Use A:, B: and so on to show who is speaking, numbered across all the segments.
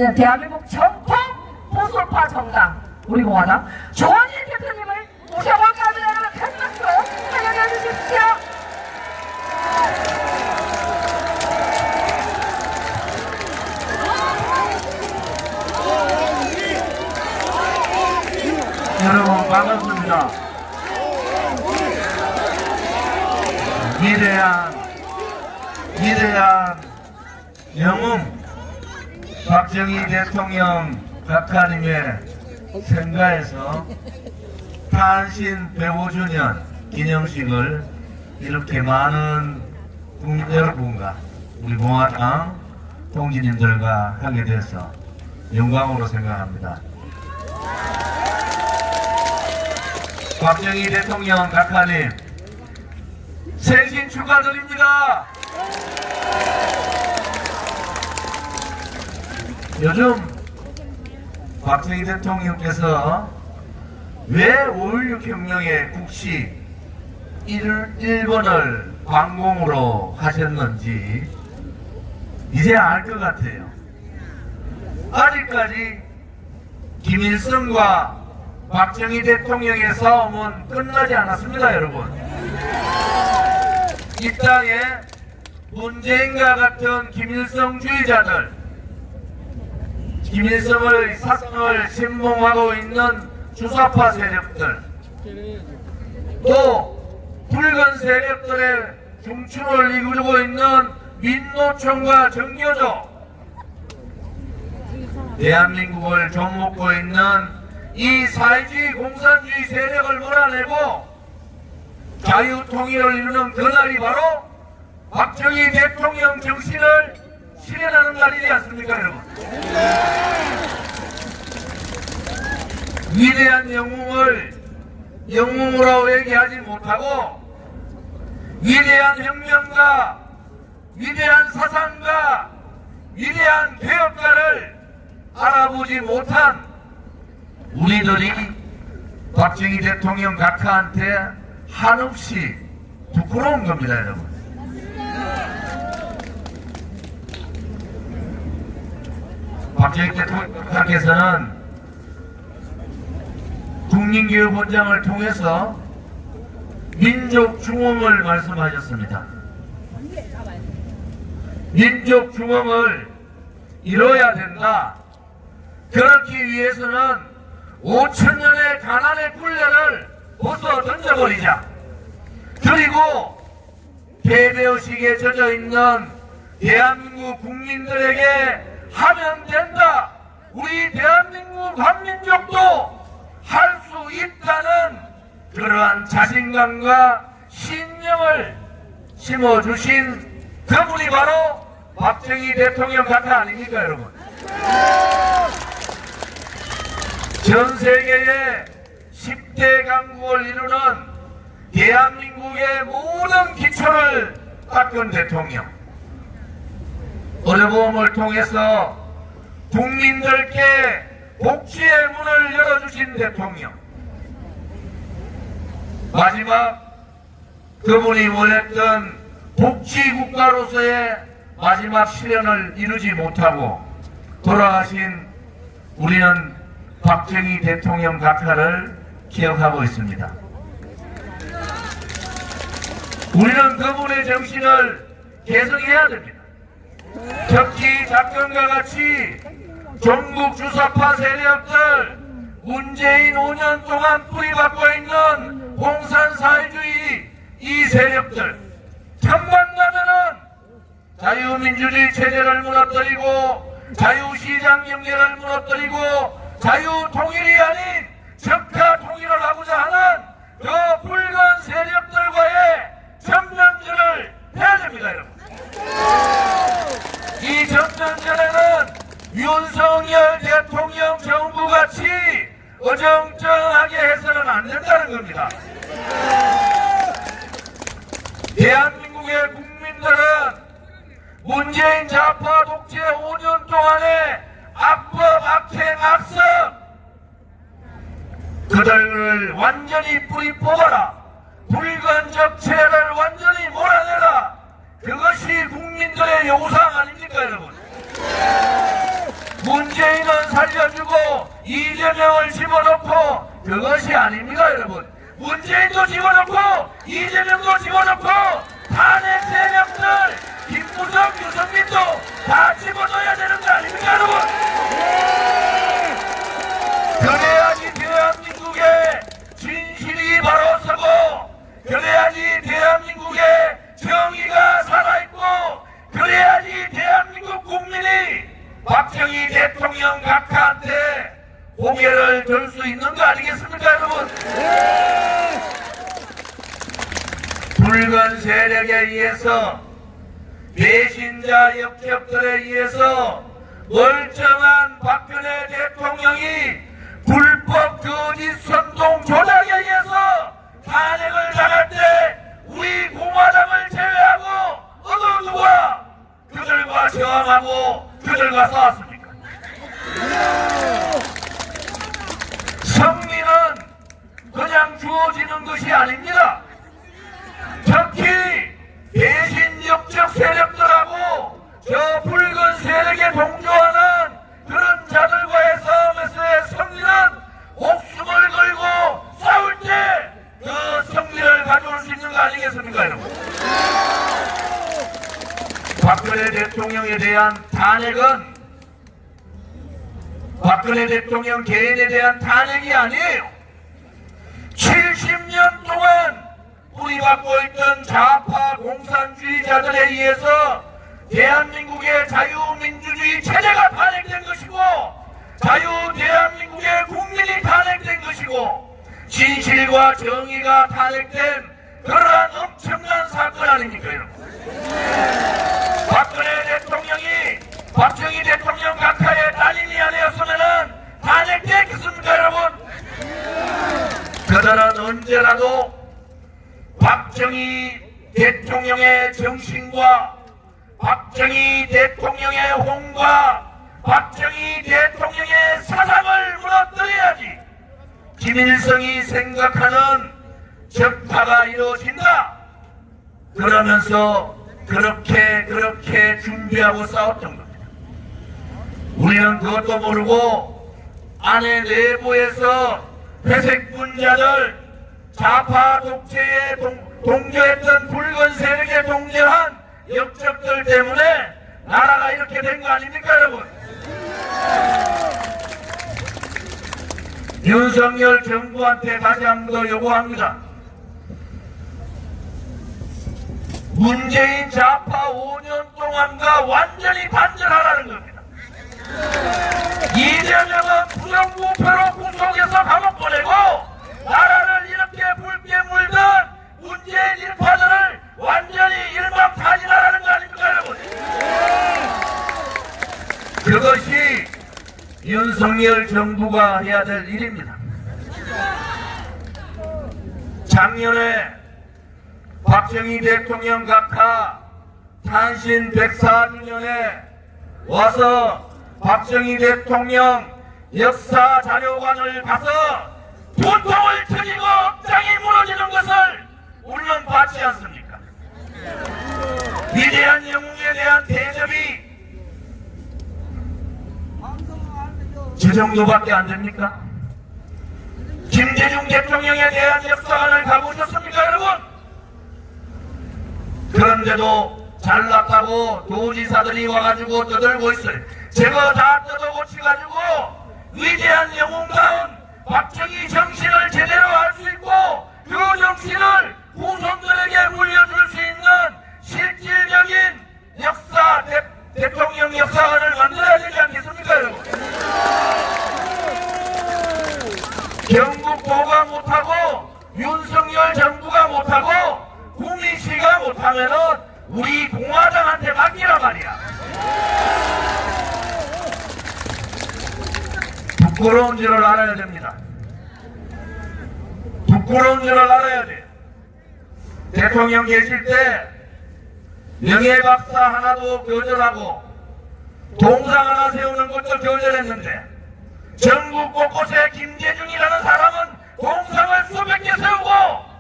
A: 대한민국 정통 보수파 정당 우리 공화당 조원희 대표님을 모셔볼까 합니다. 큰 박수 환영해 주십시오.
B: 여러분 반갑습니다. 위대한 영웅 박정희 대통령 각하님의 생가에서 탄신 105주년 기념식을 이렇게 많은 국민 여러분과 우리 공화당 동지님들과 하게 돼서 영광으로 생각합니다. 박정희 대통령 각하님 생신 축하드립니다. 요즘 박정희 대통령께서 왜 5.16 혁명의 국시 1번을 광공으로 하셨는지 이제 알 것 같아요. 아직까지 김일성과 박정희 대통령의 싸움은 끝나지 않았습니다, 여러분. 이 땅에 문재인과 같은 김일성주의자들, 김일성의 사상을 신봉하고 있는 주사파 세력들, 또 붉은 세력들의 중추를 이루고 있는 민노총과 정교조, 대한민국을 좀먹고 있는 이 사회주의 공산주의 세력을 몰아내고 자유통일을 이루는 그날이 바로 박정희 대통령 정신을 실현하는 날이지 않습니까, 여러분? 위대한 영웅을 영웅으로 얘기하지 못하고 위대한 혁명가, 위대한 사상가, 위대한 개혁가를 알아보지 못한 우리들이 박정희 대통령 각하한테 한없이 부끄러운 겁니다, 여러분. 박정희 대통령께서는 국민교육원장을 통해서 민족중흥을 말씀하셨습니다. 민족중흥을 이뤄야 된다. 그렇기 위해서는 5천년의 가난의 굴레를 벗어 던져버리자. 그리고 패배의식에 젖어있는 대한민국 국민들에게 하면 된다. 우리 대한민국 한민족도 할 수 있다는 그러한 자신감과 신념을 심어주신 그분이 바로 박정희 대통령 각하 아닙니까, 여러분? 전 세계의 10대 강국을 이루는 대한민국의 모든 기초를 닦은 대통령, 어려움을 통해서 국민들께 복지의 문을 열어주신 대통령, 마지막 그분이 원했던 복지국가로서의 마지막 실현을 이루지 못하고 돌아가신 우리는 박정희 대통령 각하를 기억하고 있습니다. 우리는 그분의 정신을 계승해야 됩니다. 특히 작년과 같이 전국 주사파 세력들, 문재인 5년 동안 뿌리박고 있는 공산 사회주의 이 세력들, 틈만 나면은 자유민주주의 체제를 무너뜨리고 자유시장 경제를 무너뜨리고 자유통일이 아닌 적화통일을 하고자 하는 그 붉은 세력들과의 전면전을 해야 됩니다, 여러분. 이 전면전에는 윤석열 대통령 정부같이 어정쩡하게 해서는 안 된다는 겁니다. 대한민국의 국민들은 문재인 좌파 독재 5년 동안의 악법, 악행, 악습 그들을 완전히 뿌리 뽑아라. 붉은 적체를 완전히 몰아내라. 그것이 국민들의 요구사항 아닙니까, 여러분? 문재인은 살려주고 이재명을 집어넣고 그것이 아닙니다, 여러분. 문재인도 집어넣고 이재명도 집어넣고 탄핵 세력들 김무성, 유승민도 다 집어넣어야 되는 거 아닙니까, 여러분? 그래야지 대한민국의 진실이 바로 서고, 그래야지 대한민국의 정의가 살아있고, 그래야지 대한민국 국민이 박정희 대통령 각하한테 고개를 들 수 있는 거 아니겠습니까, 여러분? 붉은 세력에 의해서, 배신자 역적들에 의해서 멀쩡한 박근혜 대통령이 불법 거짓 선동 조작에 의해서 탄핵을 당할 때 우리 공화당을 제외하고 어느 누가 그들과 저항하고 그들과 싸웠습니까? 승리는 그냥 주어지는 것이 아닙니다. 특히 배신 역적 세력들하고 저 붉은 세력에 동조하는 그런 자들과의 싸움에서의 승리는 목숨을 걸고 싸울 때 그 승리를 가져올 수 있는 거 아니겠습니까, 여러분? 박근혜 대통령에 대한 탄핵은 박근혜 대통령 개인에 대한 탄핵이 아니에요. 70년 동안 뿌리박고 있던 좌파 공산주의자들에 의해서 대한민국의 자유민주주의 체제가 탄핵된 것이고, 자유 대한민국의 국민이 탄핵된 것이고, 진실과 정의가 탄핵된 그러한 엄청난 사건 아닙니까, 여러분? 박근혜 대통령이 박정희 대통령 각하의 딸인이 아니었으면 탄핵됐겠습니까, 여러분? 그들은 언제라도 박정희 대통령의 정신과 박정희 대통령의 홍과 박정희 대통령의 사상을 무너뜨려야지 김일성이 생각하는 적파가 이루어진다. 그러면서 그렇게 준비하고 싸웠던 겁니다. 우리는 그것도 모르고 안에 내부에서 회색 분자들, 좌파 독재에 동조했던 붉은 세력에 동조한 역적들 때문에 나라가 이렇게 된 거 아닙니까, 여러분? 윤석열 정부한테 다시 한 번 더 요구합니다. 문재인 좌파 5년 동안과 완전히 단절하라는 겁니다. 이재명은 부정부패로 구속해서 감옥 보내고 나라를 이렇게 붉게 물던 문재인 일파들을 완전히 일망타진하라는 거 아닙니까, 여러분? 그것이 윤석열 정부가 해야 될 일입니다. 작년에 박정희 대통령 각하 탄신 104주년에 와서 박정희 대통령 역사 자료관을 가서 분통을 터지고 억장이 무너지는 것을 우리는 봤지 않습니까? 위대한 영웅에 대한 대접이 저 정도밖에 안 됩니까? 김대중 대통령에 대한 역사관을 가보셨습니까, 여러분? 그런데도 잘났다고 도지사들이 와가지고 떠들고 있어요. 저거 다 뜯어고치가지고 위대한 영웅다운 박정희 정신을 제대로 알 수 있고 그 정신을 후손들에게 물려줄 수 있는 실질적인 역사, 대통령 역사관을 만들어야 되지 않겠습니까, 여러분? 경북도가 못하고 윤석열 정부가 못하고 국민시가 못하면은 우리 공화당한테 맡기란 말이야. 부끄러운 줄을 알아야 됩니다. 부끄러운 줄을 알아야 돼. 대통령 계실 때 명예박사 하나도 거절하고 동상 하나 세우는 것도 거절했는데 전국 곳곳에 김대중이라는 사람은 동상을 수백 개 세우고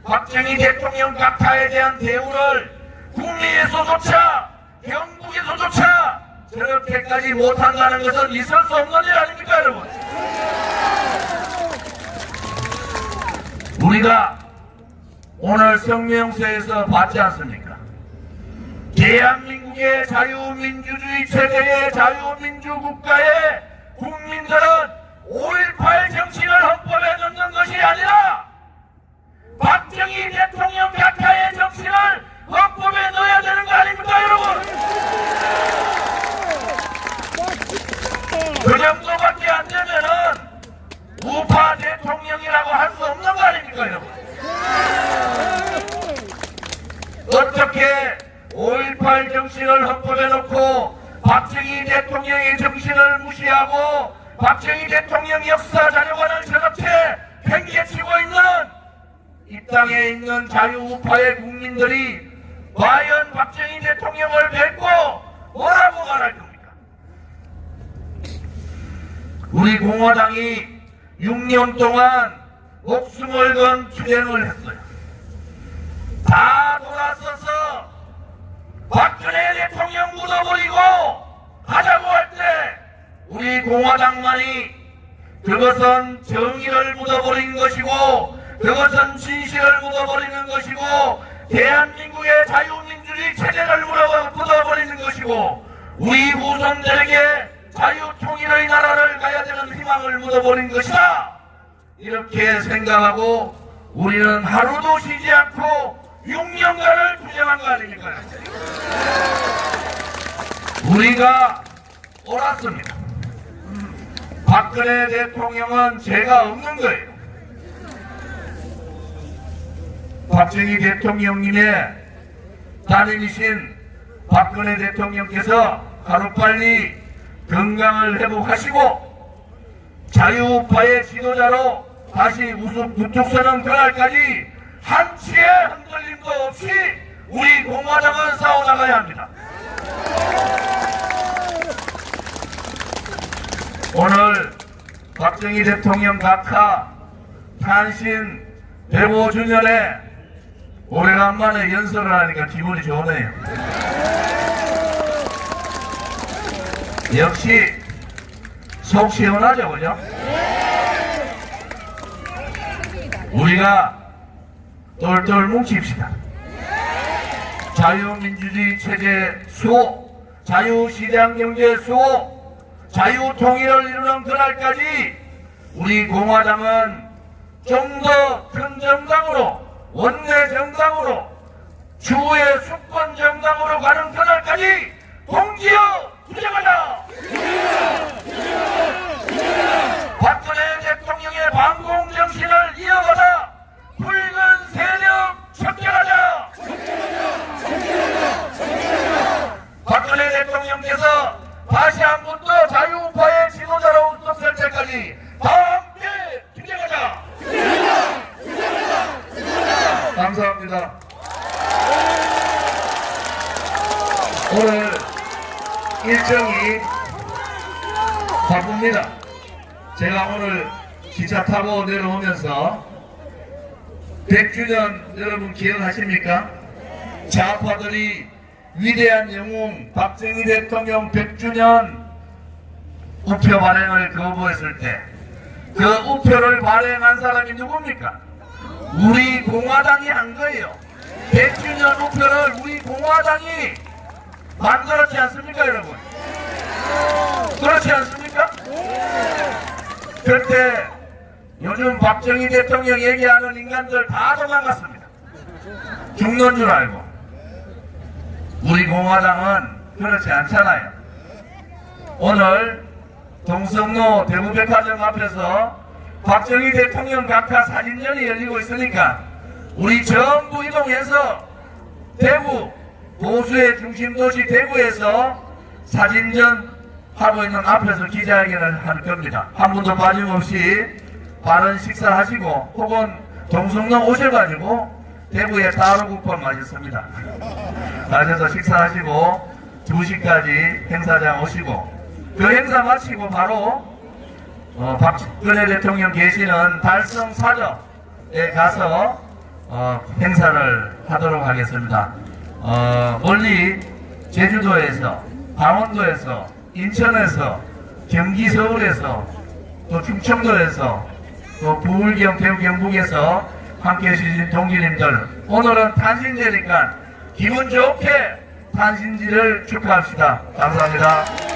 B: 박정희 대통령 각하에 대한 대우를 국내에서조차 경북에서조차 저렇게까지 못한다는 것은 있을 수 없는 일 아닙니까, 여러분? 우리가 오늘 성명서에서 봤지 않습니까? 대한민국의 자유민주주의 체제의 자유민주국가의 국민들은 5.18 정신을 헌법에 넣는 것이 아니라 박정희 대통령 각하의 정신을 헌법에 넣어야 되는 거 아닙니까, 여러분? 그 정도밖에 안 되면은 우파 대통령이라고 할 수 없는 거 아닙니까, 여러분? 어떻게 5.18 정신을 헌법에 넣고 박정희 대통령의 정신을 무시하고 박정희 대통령 역사 자료관을 저렇게 팽개치고 있는 이 땅에 있는 자유우파의 국민들이 과연 박정희 대통령을 뵙고 뭐라고 말할 겁니까? 우리 공화당이 6년 동안 목숨을 건 투쟁을 했어요. 다 돌아서서 박근혜 대통령 묻어버리고 하자고 할 때 우리 공화당만이 그것은 정의를 묻어버린 것이고 그것은 진실을 묻어버리는 것이고 대한민국의 자유민주주의 체제를 묻어버리는 것이고 우리 후손들에게 자유통일의 나라를 가야 되는 희망을 묻어버린 것이다. 이렇게 생각하고 우리는 하루도 쉬지 않고 6년간을 투쟁한 거 아닙니까? 우리가 옳았습니다. 박근혜 대통령은 죄가 없는 거예요. 박정희 대통령님의 따님이신 박근혜 대통령께서 하루빨리 건강을 회복하시고 자유우파의 지도자로 다시 우뚝 서는 그날까지 한치의 흔들림도 없이 우리 공화당은 싸워나가야 합니다. 오늘 박정희 대통령 각하 탄신 105주년에 오래간만에 연설을 하니까 기분이 좋네요. 역시 속 시원하죠, 그죠? 우리가 똘똘 뭉칩시다. 자유민주주의 체제 수호, 자유시장경제 수호, 자유통일을 이루는 그날까지 우리 공화당은 좀 더 큰 정당으로, 원내 정당으로, 주의 수권 정당으로 가는 그날까지 동지여 투쟁하자! 박근혜 대통령의 반공 정신을 이어가다 붉은 세력 척결하자! 박근혜 대통령께서 다시 한 번 더 자유우파의 지도자로 우뚝설 때까지 다 함께 투쟁하자! 감사합니다. 오늘 일정이 바쁩니다. 제가 오늘 기차 타고 내려오면서 100주년 여러분 기억하십니까? 좌파들이 위대한 영웅 박정희 대통령 100주년 우표 발행을 거부했을 때 그 우표를 발행한 사람이 누굽니까? 우리 공화당이 한 거예요. 100주년 우표를 우리 공화당이 만들었지 않습니까, 여러분? 그렇지 않습니까? 그때 요즘 박정희 대통령 얘기하는 인간들 다 도망갔습니다. 죽는 줄 알고. 우리 공화당은 그렇지 않잖아요. 오늘 동성로 대구백화점 앞에서 박정희 대통령 각하 사진전이 열리고 있으니까 우리 전부 이동해서 대구, 보수의 중심도시 대구에서 사진전 하고 있는 앞에서 기자회견을 할 겁니다. 한 분도 빠짐없이 바른 식사하시고 혹은 동성로 오셔가지고 대구에 따로국밥 맛있습니다. 가셔서 식사하시고 2시까지 행사장 오시고 그 행사 마치고 바로 박근혜 대통령 계시는 달성사저에 가서 행사를 하도록 하겠습니다. 멀리 제주도에서 강원도에서, 인천에서, 경기 서울에서, 또 충청도에서, 또 부울경, 대구, 경북에서 함께 해주신 동지님들, 오늘은 탄신제니까 기분 좋게 탄신지를 축하합시다. 감사합니다.